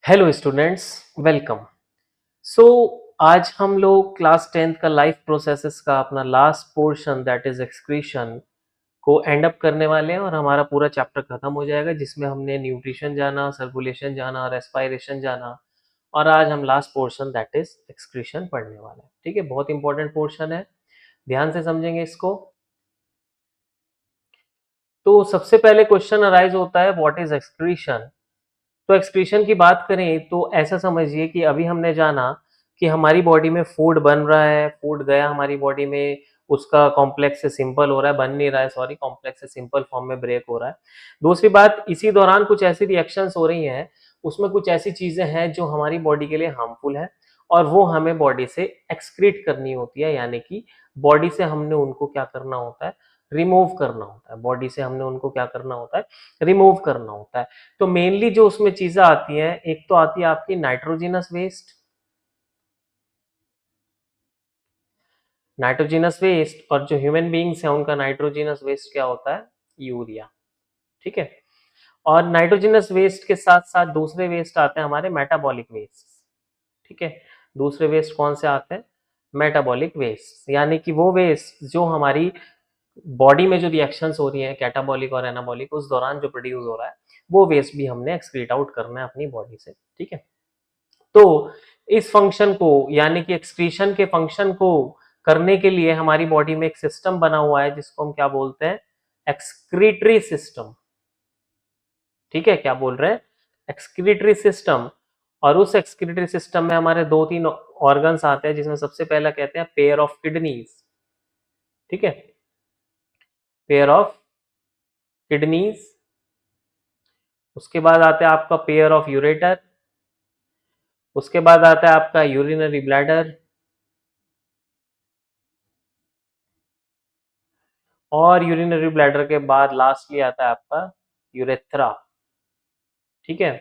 Hello students, welcome. सो आज हम लोग क्लास 10th का लाइफ प्रोसेसेस का अपना last portion that is excretion को एंड अप करने वाले हैं और हमारा पूरा चैप्टर खत्म हो जाएगा जिसमें हमने न्यूट्रिशन जाना, सर्कुलेशन जाना, रेस्पिरेशन जाना और आज हम last portion that is excretion पढ़ने वाले हैं। ठीक है, बहुत इंपॉर्टेंट पोर्शन है, ध्यान से समझेंगे इसको। तो सबसे पहले क्वेश्चन अराइज होता है व्हाट इज एक्सक्रीशन। तो एक्सक्रीशन की बात करें तो ऐसा समझिए कि अभी हमने जाना कि हमारी बॉडी में फूड बन रहा है, फूड गया हमारी बॉडी में, उसका कॉम्प्लेक्स से सिंपल हो रहा है, बन नहीं रहा है, सॉरी, कॉम्प्लेक्स से सिंपल फॉर्म में ब्रेक हो रहा है। दूसरी बात, इसी दौरान कुछ ऐसी रिएक्शंस हो रही हैं, उसमें कुछ ऐसी चीजें हैं जो हमारी बॉडी के लिए हार्मफुल है और वो हमें बॉडी से एक्सक्रीट करनी होती है, यानी कि बॉडी से हमने उनको क्या करना होता है, रिमूव करना होता है। बॉडी से हमने उनको क्या करना होता है, रिमूव करना होता है। तो मेनली जो उसमें चीजें आती हैं, एक तो आती है आपकी नाइट्रोजिनस वेस्ट। नाइट्रोजिनस वेस्ट, और जो ह्यूमन बीइंग्स हैं उनका नाइट्रोजिनस वेस्ट क्या होता है, यूरिया। ठीक है, और नाइट्रोजिनस वेस्ट के साथ साथ दूसरे वेस्ट आते हैं हमारे मेटाबॉलिक वेस्ट। ठीक है, दूसरे वेस्ट कौन से आते हैं, मेटाबॉलिक वेस्ट, यानी कि वो वेस्ट जो हमारी बॉडी में जो रिएक्शंस हो रही हैं कैटाबॉलिक और एनाबॉलिक, उस दौरान जो प्रोड्यूस हो रहा है वो वेस्ट भी हमने एक्सक्रीट आउट करना है अपनी बॉडी से। ठीक है, तो इस फंक्शन को, यानी कि एक्सक्रीशन के फंक्शन को करने के लिए हमारी बॉडी में एक सिस्टम बना हुआ है जिसको हम क्या बोलते हैं, एक्सक्रीटरी सिस्टम। ठीक है, क्या बोल रहे हैं, एक्सक्रीटरी सिस्टम। और उस एक्सक्रीटरी सिस्टम में हमारे दो तीन ऑर्गन्स आते हैं जिसमें सबसे पहला कहते हैं पेयर ऑफ किडनीज। ठीक है, पेयर ऑफ किडनीज। उसके बाद आता है आपका पेयर ऑफ यूरेटर। उसके बाद आता है आपका यूरिनरी ब्लैडर। और यूरिनरी ब्लैडर के बाद लास्टली आता है आपका यूरेथ्रा। ठीक है,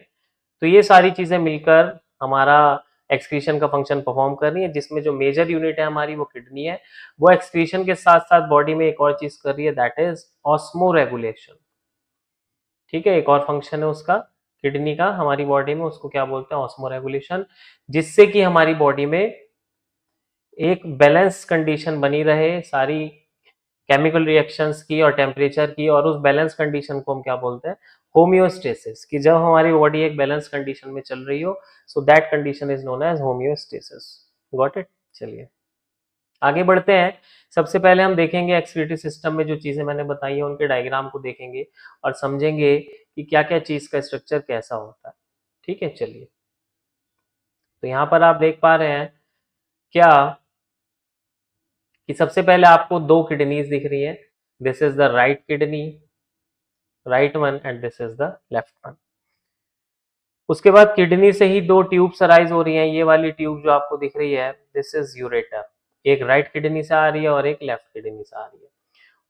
तो ये सारी चीजें मिलकर हमारा एक्सक्रीशन का फंक्शन परफॉर्म कर रही है, जिसमें जो मेजर यूनिट है हमारी वो किडनी है। वो एक्सक्रीशन के साथ साथ बॉडी में एक और चीज कर रही है दैट इज ऑस्मो रेगुलेशन। ठीक है, एक और फंक्शन है उसका, किडनी का हमारी बॉडी में, उसको क्या बोलते हैं, ऑस्मो रेगुलेशन, जिससे कि हमारी बॉडी में एक बैलेंस कंडीशन बनी रहे सारी केमिकल रिएक्शंस की और टेम्परेचर की, और उस बैलेंस कंडीशन को हम क्या बोलते हैं, होम्योस्टेसिस। कि जब हमारी बॉडी एक बैलेंस कंडीशन में चल रही हो, so that condition is known as homeostasis. Got it. चलिए आगे बढ़ते हैं। सबसे पहले हम देखेंगे एक्सक्रीटरी सिस्टम में जो चीजें मैंने बताई है उनके डायग्राम को देखेंगे और समझेंगे कि क्या क्या चीज का स्ट्रक्चर कैसा होता है। ठीक है, चलिए, तो यहाँ पर आप देख पा रहे हैं क्या कि सबसे पहले आपको दो किडनीज दिख रही है। This is the right kidney, right one, and this is the left one. उसके बाद किडनी से ही दो ट्यूब्स अराइज हो रही हैं। ये वाली ट्यूब जो आपको दिख रही है दिस इज यूरेटर, एक राइट किडनी से आ रही है और एक लेफ्ट किडनी से आ रही है।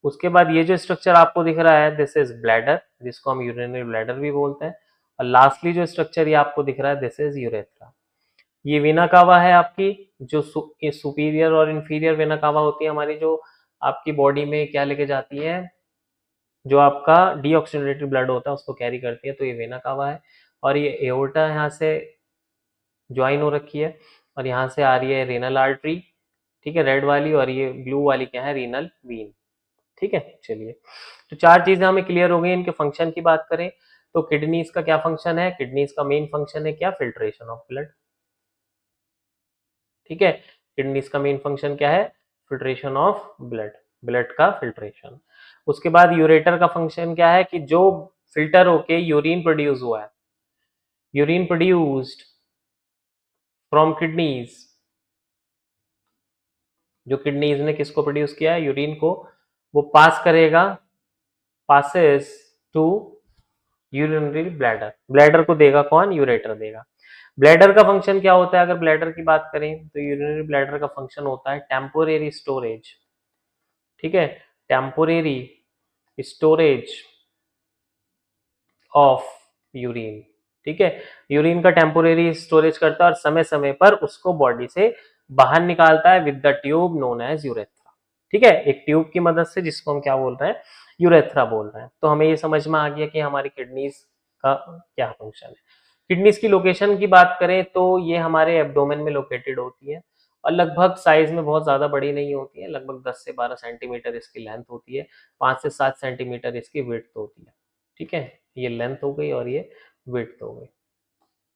उसके बाद ये जो स्ट्रक्चर आपको दिख रहा है दिस इज ब्लैडर, जिसको हम यूरिनरी ब्लैडर भी बोलते हैं। और लास्टली जो स्ट्रक्चर ये आपको दिख रहा है दिस इज यूरेथ्रा। ये वेना कावा है आपकी, जो सुपीरियर और इंफीरियर वेना कावा होती है हमारी, जो आपकी बॉडी में क्या लेके जाती है, जो आपका डीऑक्सीजनेटेड ब्लड होता है उसको कैरी करती है, तो ये वेना कावा है। और ये एओर्टा यहाँ से ज्वाइन हो रखी है और यहाँ से आ रही है रेनल आर्टरी। ठीक है, रेड वाली, और ये ब्लू वाली क्या है, रीनल वीन। ठीक है, चलिए, तो चार चीजें हमें क्लियर हो गई। इनके फंक्शन की बात करें तो किडनीज का क्या फंक्शन है, किडनीज का मेन फंक्शन है क्या, फिल्ट्रेशन ऑफ ब्लड। ठीक है, किडनीज का मेन फंक्शन क्या है, फिल्ट्रेशन ऑफ ब्लड, ब्लड का फिल्ट्रेशन। उसके बाद यूरेटर का फंक्शन क्या है कि जो फिल्टर होके यूरिन प्रोड्यूस हुआ है, यूरिन प्रोड्यूस्ड फ्रॉम किडनीज, जो किडनीज ने किसको प्रोड्यूस किया है, यूरिन को, वो पास करेगा, passes to urinary bladder. Bladder को देगा कौन, यूरेटर देगा। ब्लैडर का फंक्शन क्या होता है, अगर ब्लैडर की बात करें तो यूरिनरी ब्लैडर का फंक्शन होता है टेम्पोरेरी स्टोरेज। ठीक है, टेम्पोरेरी स्टोरेज ऑफ यूरिन। ठीक है, यूरिन का टेम्पोरेरी स्टोरेज करता है और समय समय पर उसको बॉडी से बाहर निकालता है with the tube known as urethra. ठीक है, एक ट्यूब की मदद से, जिसको हम क्या बोल रहे हैं, यूरेथ्रा बोल रहे हैं। तो हमें ये समझ में आ गया कि हमारी किडनीज का क्या फंक्शन है। किडनीज की लोकेशन की बात करें तो ये हमारे एब्डोमेन में लोकेटेड होती है और लगभग साइज में बहुत ज़्यादा बड़ी नहीं होती है, लगभग 10 से 12 सेंटीमीटर इसकी लेंथ होती है, 5 से 7 सेंटीमीटर इसकी विड्थ होती है। ठीक है, ये लेंथ हो गई और ये विड्थ हो गई।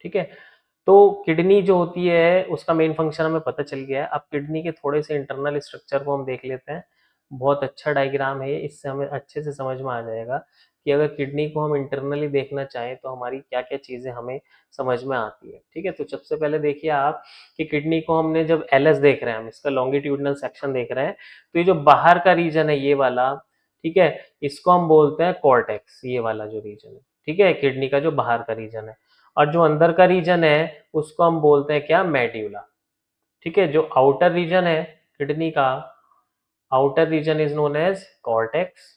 ठीक है, तो किडनी जो होती है उसका मेन फंक्शन हमें पता चल गया है। अब किडनी के थोड़े से इंटरनल स्ट्रक्चर को हम देख लेते हैं। बहुत अच्छा डायग्राम है ये, इससे हमें अच्छे से समझ में आ जाएगा कि अगर किडनी को हम इंटरनली देखना चाहें तो हमारी क्या-क्या चीज़ें हमें समझ में आती है। ठीक है, तो सबसे पहले देखिए आप कि किडनी को हमने जब एलएस देख रहे हैं, हम इसका लॉन्गिट्यूडिनल सेक्शन देख रहे हैं, तो ये जो बाहर का रीजन है ये वाला, ठीक है, इसको हम बोलते हैं कॉर्टेक्स, ये वाला जो रीजन है। ठीक है, किडनी का जो बाहर का रीजन है। और जो अंदर का रीजन है उसको हम बोलते हैं क्या, मेड्यूला। ठीक है, जो आउटर रीजन है किडनी का, outer region is known as cortex,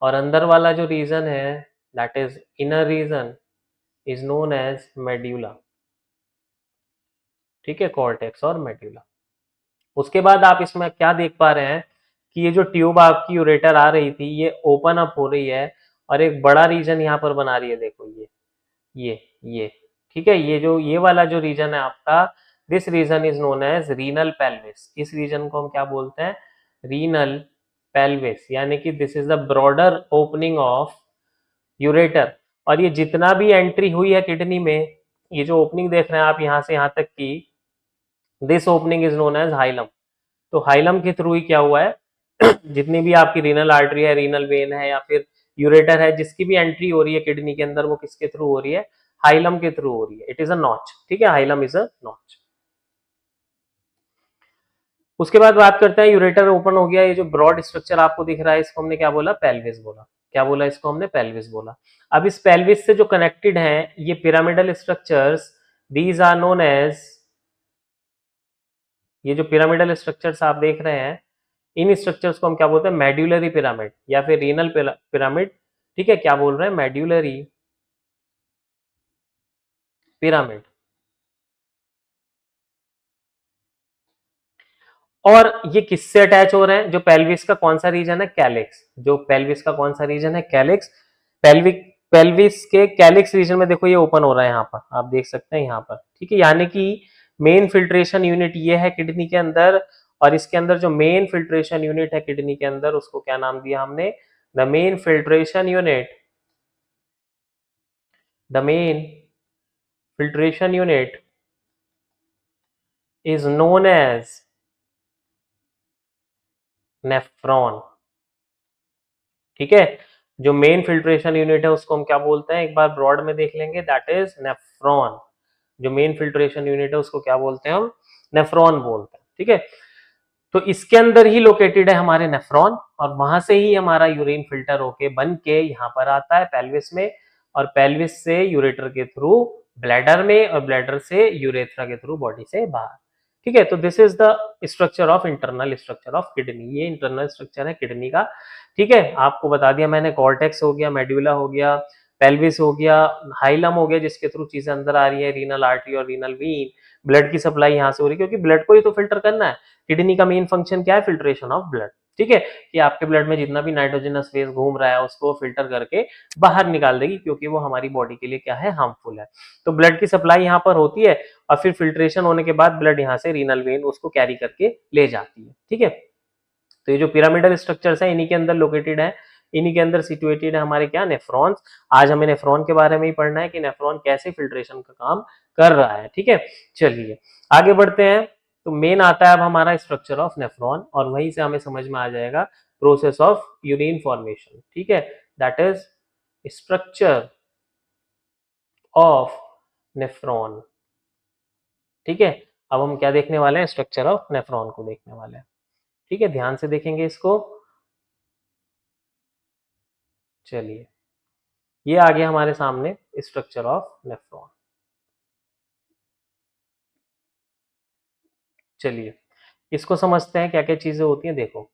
और अंदर वाला जो रीजन है that is inner region is known as medulla. ठीक है, कॉर्टेक्स और मेड्यूला। उसके बाद आप इसमें क्या देख पा रहे हैं कि ये जो ट्यूब आपकी यूरेटर आ रही थी ये ओपन अप हो रही है और एक बड़ा रीजन यहाँ पर बना रही है, देखो ये। ठीक है, ये जो ये वाला जो रीजन है आपका, this region is known as renal pelvis. इस रीजन को हम क्या बोलते हैं, रीनल पेल्विस, यानी कि this is the broader opening of ureter. और ये जितना भी एंट्री हुई है किडनी में, ये जो ओपनिंग देख रहे हैं आप यहाँ से यहाँ तक की, this opening is known as hilum. तो हाइलम के थ्रू ही क्या हुआ है जितनी भी आपकी रीनल आर्टरी है, रीनल वेन है या फिर यूरेटर है, जिसकी भी एंट्री हो रही है किडनी के अंदर वो किसके थ्रू हो रही है, हाइलम के थ्रू हो रही है। It is a notch. ठीक है, हाइलम इज अ नॉच। उसके बाद बात करते हैं, यूरेटर ओपन हो गया, ये जो ब्रॉड स्ट्रक्चर आपको दिख रहा है इसको हमने क्या बोला, पेल्विस बोला। क्या बोला इसको हमने, पेल्विस बोला। अब इस पेल्विस से जो कनेक्टेड है ये pyramidal structures, these are known as, ये जो पिरामिडल स्ट्रक्चर्स आप देख रहे हैं इन स्ट्रक्चर्स को हम क्या बोलते हैं, मेड्यूलरी पिरामिड या फिर रीनल पिरामिड। ठीक है, क्या बोल रहे हैं, मेड्यूलरी पिरामिड। और ये किससे अटैच हो रहे हैं, जो पेल्विस का कौन सा रीजन है, कैलिक्स। जो पेल्विस का कौन सा रीजन है, कैलिक्स। पेल्विक पेल्विस के कैलिक्स रीजन में देखो ये ओपन हो रहा है, यहाँ पर आप देख सकते हैं यहाँ पर। ठीक है, यानी कि मेन फिल्ट्रेशन यूनिट ये है किडनी के अंदर, और इसके अंदर जो मेन फिल्ट्रेशन यूनिट है किडनी के अंदर उसको क्या नाम दिया हमने, the main filtration unit, the main filtration unit is known as nephron. ठीक है, जो मेन फिल्ट्रेशन यूनिट है उसको हम क्या बोलते हैं, एक बार ब्रॉड में देख लेंगे, दैट इज नेफ्रॉन। जो मेन फिल्ट्रेशन यूनिट है उसको क्या बोलते हैं हम, नेफ्रॉन बोलते हैं। ठीक है, तो इसके अंदर ही लोकेटेड है हमारे नेफ्रॉन, और वहां से ही हमारा यूरिन फिल्टर होके बन के यहाँ पर आता है पेल्विस में, और पेल्विस से यूरेटर के थ्रू ब्लैडर में, और ब्लैडर से यूरेथ्रा के थ्रू बॉडी से बाहर। ठीक है, तो this is the structure of, internal structure of kidney. ये इंटरनल स्ट्रक्चर है किडनी का। ठीक है, आपको बता दिया मैंने, कॉर्टेक्स हो गया, मेड्यूला हो गया, पेल्विस हो गया, हाइलम हो गया जिसके थ्रू चीजें अंदर आ रही है, रीनल आर्टरी और रीनल वीन, ब्लड की सप्लाई यहाँ से हो रही है, क्योंकि ब्लड को ही तो फिल्टर करना है। किडनी का मेन फंक्शन क्या है, फिल्ट्रेशन ऑफ ब्लड। ठीक है, कि आपके ब्लड में जितना भी नाइट्रोजनस फेज घूम रहा है उसको फिल्टर करके बाहर निकाल देगी, क्योंकि वो हमारी बॉडी के लिए क्या है, हार्मफुल है। तो ब्लड की सप्लाई यहाँ पर होती है, और फिर फिल्ट्रेशन होने के बाद ब्लड यहाँ से रीनल वेन उसको कैरी करके ले जाती है। ठीक है, तो ये जो पिरामिडल स्ट्रक्चर्स है इन्हीं के अंदर लोकेटेड है, इन्हीं के अंदर सिचुएटेड है हमारे क्या, नेफ्रॉन्स। आज हमें नेफ्रॉन के बारे में ही पढ़ना है कि नेफ्रॉन कैसे फिल्ट्रेशन का काम कर रहा है। ठीक है, चलिए आगे बढ़ते हैं। तो मेन आता है अब हमारा स्ट्रक्चर ऑफ नेफ्रॉन, और वहीं से हमें समझ में आ जाएगा प्रोसेस ऑफ यूरिन फॉर्मेशन। ठीक है, that is structure of nephron. ठीक है, अब हम क्या देखने वाले हैं, स्ट्रक्चर ऑफ नेफ्रॉन को देखने वाले हैं। ठीक है, ध्यान से देखेंगे इसको। चलिए, ये आ गया हमारे सामने स्ट्रक्चर ऑफ नेफ्रॉन। चलिए इसको समझते हैं क्या क्या चीजें होती हैं। देखो,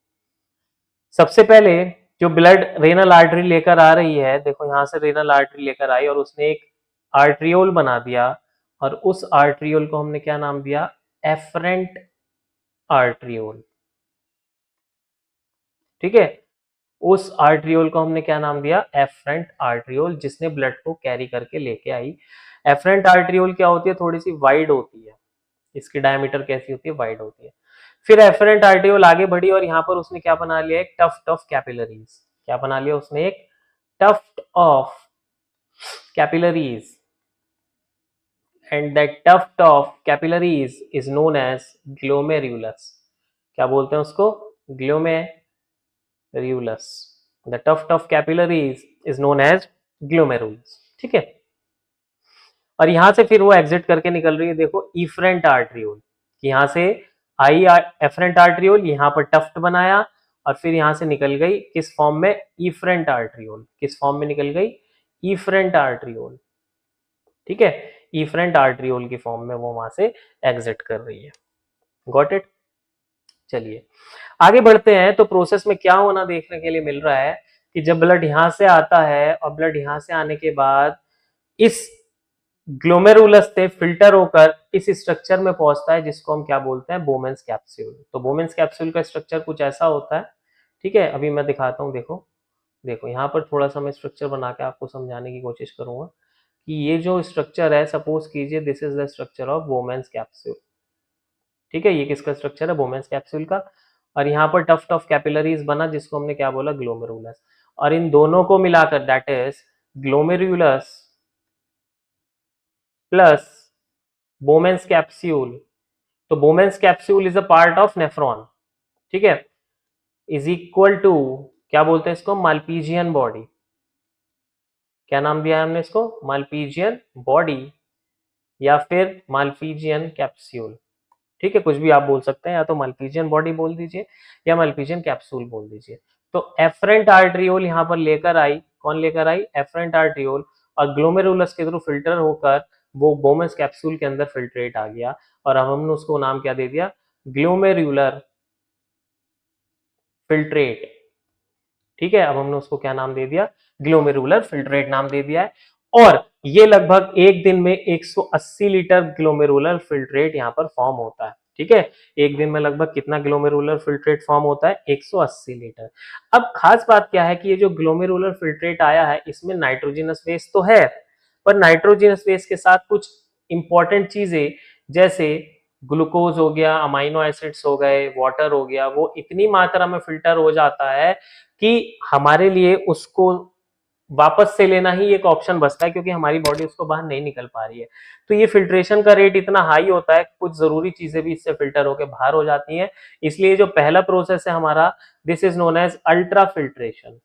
सबसे पहले जो ब्लड रेनल आर्टरी लेकर आ रही है, देखो यहां से रेनल आर्टरी लेकर आई और उसने एक आर्ट्रियोल बना दिया, और उस आर्ट्रियोल को हमने क्या नाम दिया, एफरेंट आर्ट्रियोल। ठीक है, उस आर्ट्रियोल को हमने क्या नाम दिया, एफरेंट आर्ट्रियोल, जिसने ब्लड को कैरी करके लेके आई। एफरेंट आर्ट्रियोल क्या होती है, थोड़ी सी वाइड होती है, इसकी डायमीटर कैसी होती है, वाइड होती है। फिर एफरेंट आर्ट्रियोल आगे बढ़ी और यहाँ पर उसने क्या बना लिया, एक टफ्ट ऑफ कैपिलरीज। क्या बना लिया उसने, एक tuft of capillaries, and that tuft of capillaries is known as glomerulus. क्या बोलते हैं उसको, glomerulus. The tuft of capillaries is known as glomerulus. ठीक है, और यहां से फिर वो एग्जिट करके निकल रही है, देखो इफरेंट आर्ट्रियोल। यहां से आई एफरेंट आर्ट्रियोल, यहां पर टफ्ट बनाया और फिर यहां से निकल गई किस फॉर्म में, इफरेंट आर्ट्रियोल। किस फॉर्म में निकल गई, इफरेंट आर्ट्रियोल। ठीक है, इफरेंट आर्ट्रियोल की फॉर्म में वो वहां से एग्जिट कर रही है। Got it. चलिए आगे बढ़ते हैं। तो प्रोसेस में क्या होना देखने के लिए मिल रहा है कि जब ब्लड यहां से आता है और ब्लड यहां से आने के बाद इस ग्लोमेरुलस से फिल्टर होकर इस स्ट्रक्चर में पहुंचता है, जिसको हम क्या बोलते हैं, बोमेंस कैप्सूल। तो बोमेंस कैप्सूल का स्ट्रक्चर कुछ ऐसा होता है। ठीक है, अभी मैं दिखाता हूँ। देखो देखो यहाँ पर थोड़ा सा मैं स्ट्रक्चर बना के आपको समझाने की कोशिश करूंगा कि ये जो स्ट्रक्चर है, सपोज कीजिए this is the structure of बोमेंस capsule. ठीक है, ये किसका स्ट्रक्चर है, बोमेंस कैप्सूल का। और यहाँ पर टफ्ट ऑफ कैपिलरीज बना, जिसको हमने क्या बोला, ग्लोमेरुलस। और इन दोनों को मिलाकर that is glomerulus plus Bowman's capsule. तो Bowman's capsule is a part of nephron. ठीक है, इज इक्वल टू, क्या बोलते हैं इसको, माल्पीजियन बॉडी। क्या नाम दिया है हमने इसको, माल्पीजियन बॉडी या फिर माल्पीजियन कैप्सूल। ठीक है, कुछ भी आप बोल सकते हैं, या तो माल्पीजियन बॉडी बोल दीजिए या माल्पीजियन कैप्सूल बोल दीजिए। तो एफरेंट आर्ट्रियोल यहाँ पर लेकर आई, कौन लेकर आई, एफरेंट आर्ट्रियोल, और ग्लोमेरुलस के थ्रू फिल्टर होकर वो बोमेंस कैप्सूल के अंदर फिल्ट्रेट आ गया। और अब हमने उसको नाम क्या दे दिया, ग्लोमेरुलर फिल्ट्रेट। ठीक है, अब हमने उसको क्या नाम दे दिया, ग्लोमेरुलर फिल्ट्रेट नाम दे दिया है। और ये लगभग एक दिन में 180 लीटर ग्लोमेरुलर फिल्ट्रेट यहाँ पर फॉर्म होता है। ठीक है, एक दिन में लगभग कितना ग्लोमेरुलर फिल्ट्रेट फॉर्म होता है, 180 लीटर। अब खास बात क्या है कि ये जो ग्लोमेरुलर फिल्ट्रेट आया है, इसमें नाइट्रोजनस वेस्ट तो है, पर नाइट्रोजनस वेस्ट के साथ कुछ इंपॉर्टेंट चीजें, जैसे ग्लूकोज हो गया, अमाइनो एसिड्स हो गए, वाटर हो गया, वो इतनी मात्रा में फिल्टर हो जाता है कि हमारे लिए उसको वापस से लेना ही एक ऑप्शन बचता है, क्योंकि हमारी बॉडी उसको बाहर नहीं निकल पा रही है। तो ये फिल्ट्रेशन का रेट इतना हाई होता है, कुछ जरूरी चीजें भी इससे फिल्टर होकर बाहर हो जाती हैं। इसलिए जो पहला प्रोसेस है हमारा, this is known as ultra filtration.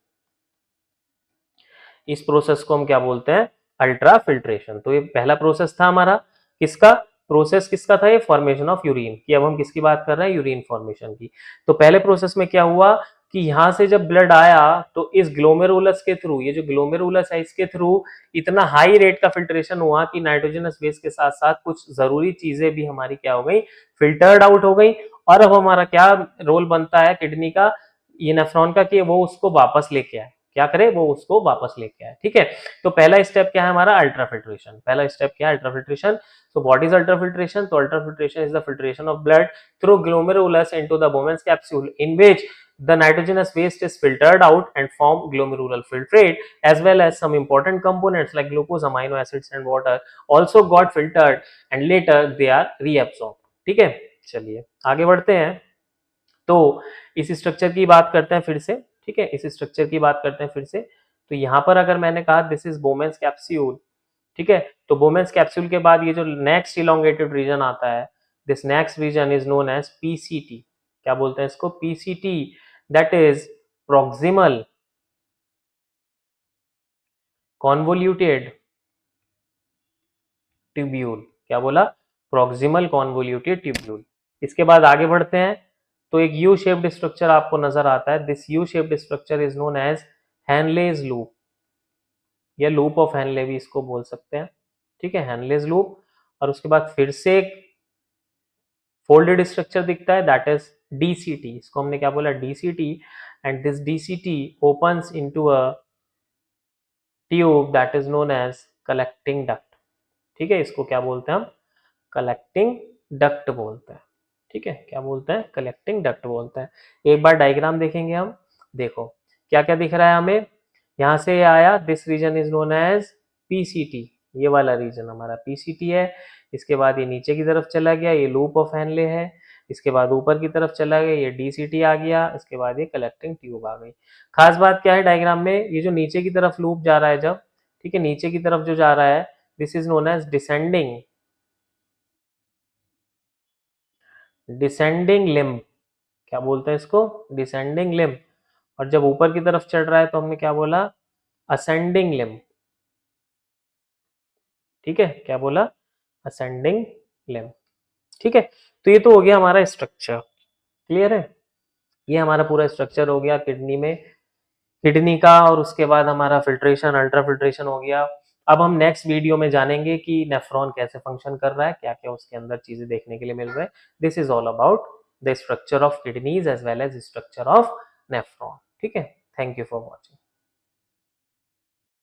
इस प्रोसेस को हम क्या बोलते हैं, अल्ट्रा फिल्ट्रेशन। तो ये पहला प्रोसेस था हमारा, किसका प्रोसेस, किसका था ये, फॉर्मेशन ऑफ यूरिन की। अब हम किसकी बात कर रहे हैं, यूरिन फॉर्मेशन की। तो पहले प्रोसेस में क्या हुआ कि यहां से जब ब्लड आया तो इस ग्लोमेरुलस के थ्रू, ये जो ग्लोमेरुलस है इसके थ्रू इतना हाई रेट का फिल्ट्रेशन हुआ कि नाइट्रोजनस वेस्ट के साथ साथ कुछ जरूरी चीजें भी हमारी क्या हो गई, फिल्टर्ड आउट हो गई। और अब हमारा क्या रोल बनता है किडनी का, ये नेफ्रॉन का, कि वो उसको वापस लेके आए, क्या करे, वो उसको वापस लेके आए। ठीक है, तो पहला स्टेप क्या है हमारा, अल्ट्रा फिल्ट्रेशन। पहला स्टेप क्या है, ultra filtration. So what is ultrafiltration? So ultrafiltration is the filtration of blood through glomerulus into the Bowman's capsule, in which the nitrogenous waste is filtered out and form glomerular filtrate, as well as some important components like glucose, amino acids and water also got filtered and later they are reabsorbed. ठीक है, चलिए आगे बढ़ते हैं। तो इस structure की बात करते हैं फिर से। ठीक है, इस स्ट्रक्चर की बात करते हैं फिर से। तो यहाँ पर अगर मैंने कहा दिस इज बोमेंस कैप्सूल, ठीक है, तो बोमेंस कैप्सूल के बाद ये जो नेक्स्ट इलोंगेटेड रीजन आता है, this next region is known as PCT. क्या बोलते हैं इसको, PCT, that is proximal convoluted tubule. क्या बोला, प्रॉक्सिमल कॉन्वोल्यूटेड ट्यूब्यूल। इसके बाद आगे बढ़ते हैं। तो एक यू शेप्ड स्ट्रक्चर आपको नजर आता है, this U shaped structure is known as Henle's loop, या लूप ऑफ हैनले भी इसको बोल सकते हैं। ठीक है, हैनलेज लूप। और उसके बाद फिर से एक फोल्डेड स्ट्रक्चर दिखता है, दैट इज डीसीटी। इसको हमने क्या बोला, DCT. And this DCT opens into a tube that is known as collecting duct. ठीक है, इसको क्या बोलते हैं हम, कलेक्टिंग डक्ट बोलते हैं। ठीक है, क्या बोलते हैं, कलेक्टिंग डक्ट बोलते हैं। एक बार डायग्राम देखेंगे हम। देखो क्या क्या दिख रहा है हमें, यहाँ से आया, this region is known as PCT, ये वाला रीजन हमारा पीसीटी है। इसके बाद ये नीचे की तरफ चला गया, ये लूप ऑफ हेनले है। इसके बाद ऊपर की तरफ चला गया, ये डीसीटी आ गया। इसके बाद ये कलेक्टिंग ट्यूब आ गई। खास बात क्या है डायग्राम में, ये जो नीचे की तरफ लूप जा रहा है जब, ठीक है, नीचे की तरफ जो जा रहा है, this is known as descending, descending limb, क्या बोलते हैं इसको, डिसेंडिंग लिम्ब। और जब ऊपर की तरफ चढ़ रहा है तो हमने क्या बोला, असेंडिंग लिम्ब। ठीक है, क्या बोला, असेंडिंग लिम्ब। ठीक है, तो ये तो हो गया हमारा स्ट्रक्चर, क्लियर है। ये हमारा पूरा स्ट्रक्चर हो गया किडनी में, किडनी का। और उसके बाद हमारा फिल्ट्रेशन, अल्ट्रा फिल्ट्रेशन हो गया। अब हम नेक्स्ट वीडियो में जानेंगे कि नेफ्रॉन कैसे फंक्शन कर रहा है, क्या क्या उसके अंदर चीजें देखने के लिए मिल रहा है। This is all about the structure of kidneys as well as structure of nephron. ठीक है, थैंक यू फॉर वॉचिंग।